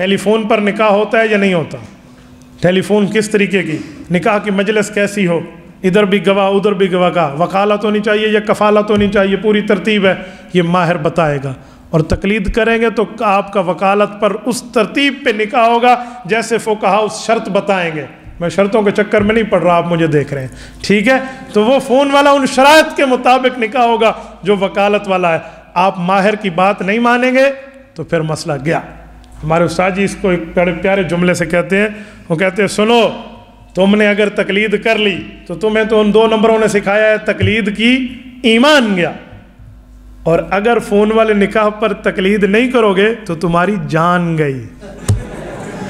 ٹیلی phone پر نکاح ہوتا ہے یا نہیں ہوتا؟ ٹیلی فون کس طریقے کی؟ نکاح کی مجلس کیسی ہو؟ ادھر بھی گواہ ادھر بھی گواہ کا، وکالت ہونی چاہیے یا کفالت ہونی چاہیے، پوری ترتیب ہے، یہ ماہر بتائے گا۔ اور تقلید کریں گے تو آپ کا وکالت پر اس ترتیب پہ نکاح ہوگا جیسے فقہا اس شرط بتائیں گے۔ میں شرطوں کے چکر میں نہیں پڑھ رہا، آپ مجھے دیکھ رہے ہیں، ٹھیک ہے؟ تو وہ فون والا ان شرائط کے مطابق نکاح ہوگا جو وکالت والا ہے۔ آپ ماہر کی بات نہیں مانیں گے تو پھر مسئلہ گیا۔ ہمارے استاد جی اس کو ایک پیارے جملے سے کہتے ہیں، وہ کہتے ہیں سنو، تم نے اگر تقلید کر لی تو تمہیں تو ان 2 نمبروں نے سکھایا ہے تقلید کی، ایمان گیا، اور اگر فون والے نکاح پر تقلید نہیں کرو گے تو تمہاری جان گئی۔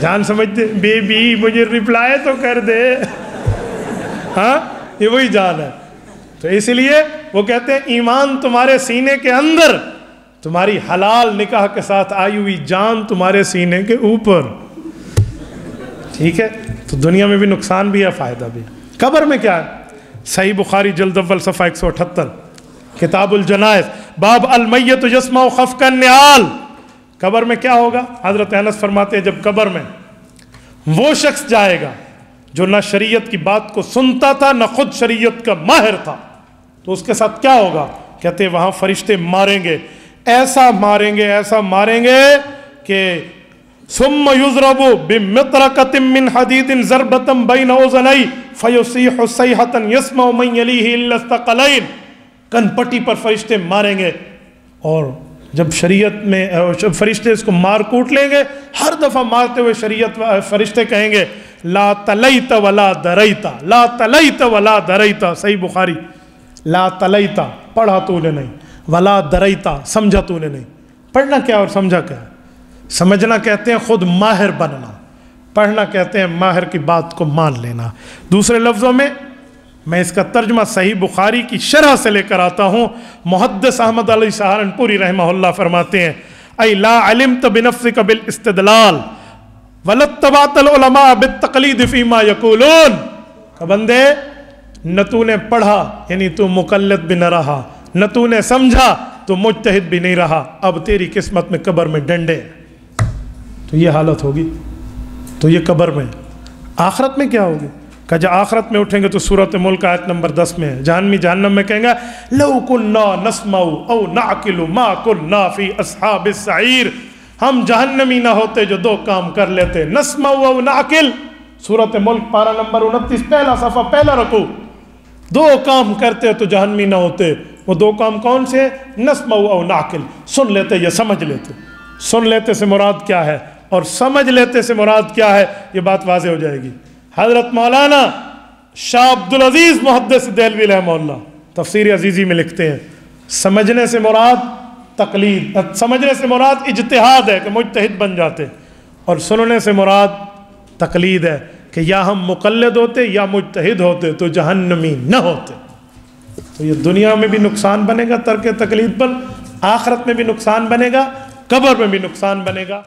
جان سمجھتے؟ بیبی مجھے رپلائی تو کر دے، ہاں یہ وہی جان ہے۔ تو اس لیے وہ کہتے ہیں ایمان تمہارے سینے کے اندر، تمہاری حلال نکاح کے ساتھ آئی ہوئی جان تمہارے سینے کے اوپر، ٹھیک ہے؟ تو دنیا میں بھی نقصان بھی ہے، فائدہ بھی۔ قبر میں کیا ہے؟ صحیح بخاری جلد اول صفحہ 178 کتاب الجنائز، باب المیت یسمع خفق النعال۔ قبر میں کیا ہوگا؟ حضرت انس فرماتے ہیں جب قبر میں وہ شخص جائے گا جو نہ شریعت کی بات کو سنتا تھا نہ خود شریعت کا ماہر تھا، تو اس کے ساتھ کیا ہوگا؟ کہتے ہیں وہاں فرشتے ماریں گے، ایسا ماریں گے کہ ثم یضرب بمطرقۃ من حدید ضربۃ بین اذنی فیصیح صیحۃ یسمع من یلیہ الا الثقلین۔ کن پٹی پر فرشتے ماریں گے، اور جب شریعت میں فرشتے اس کو مار کوٹ لیں گے، ہر دفعہ مارتے ہوئے شریعت فرشتے کہیں گے لا تلیت ولا دریت، لا تلیت ولا دریت۔ صحیح بخاری، لا تلیت پڑھا تو نے نہیں، ولا دریت سمجھا تو نے نہیں۔ پڑھنا کیا اور سمجھا کیا؟ سمجھنا کہتے ہیں خود ماہر بننا، پڑھنا کہتے ہیں ماہر کی بات کو مان لینا۔ دوسرے لفظوں میں میں اس کا ترجمہ صحیح بخاری کی شرح سے لے کر آتا ہوں۔ محدث احمد علی سہارنپوری رحمہ اللہ فرماتے ہیں اے لا علمت بنفسک بالاستدلال ولا اتبعت العلماء بالتقلید فیما یقولون۔ کہ بندے نہ تو نے پڑھا یعنی تو مقلد بھی نہ رہا، نہ تو نے سمجھا تو مجتہد بھی نہیں رہا، اب تیری قسمت میں قبر میں ڈنڈے۔ تو یہ حالت ہوگی، تو یہ قبر میں۔ آخرت میں کیا ہوگی؟ کہ جب آخرت میں اٹھیں گے تو سورۃ ملک آیت نمبر 10 میں ہے، جہنمی جہنم میں کہیں گا لو کننا نسمع او نعقل ما کننا فی اصحاب السعیر۔ ہم جہنمی نہ ہوتے جو 2 کام کر لیتے، نسمع او نعقل۔ سورۃ ملک پارہ نمبر 29 پہلا صفحہ پہلا رکوع، 2 کام کرتے تو جہنمی نہ ہوتے۔ وہ 2 کام کون سے؟ نسمع او نعقل، سن لیتے یا سمجھ لیتے۔ سن لیتے سے مراد کیا ہے اور سمجھ لیتے سے مراد کیا ہے، یہ بات واضح ہو جائے گی۔ حضرت مولانا شاہ عبدالعزیز محدث دہلوی رحمہ اللہ تفسیر عزیزی میں لکھتے ہیں سمجھنے سے مراد تقلید، سمجھنے سے مراد اجتہاد ہے کہ مجتہد بن جاتے، اور سننے سے مراد تقلید ہے کہ یا ہم مقلد ہوتے یا مجتہد ہوتے تو جہنمی نہ ہوتے۔ تو یہ دنیا میں بھی نقصان بنے گا ترک تقلید پر، آخرت میں بھی نقصان بنے گا، قبر میں بھی نقصان بنے گا۔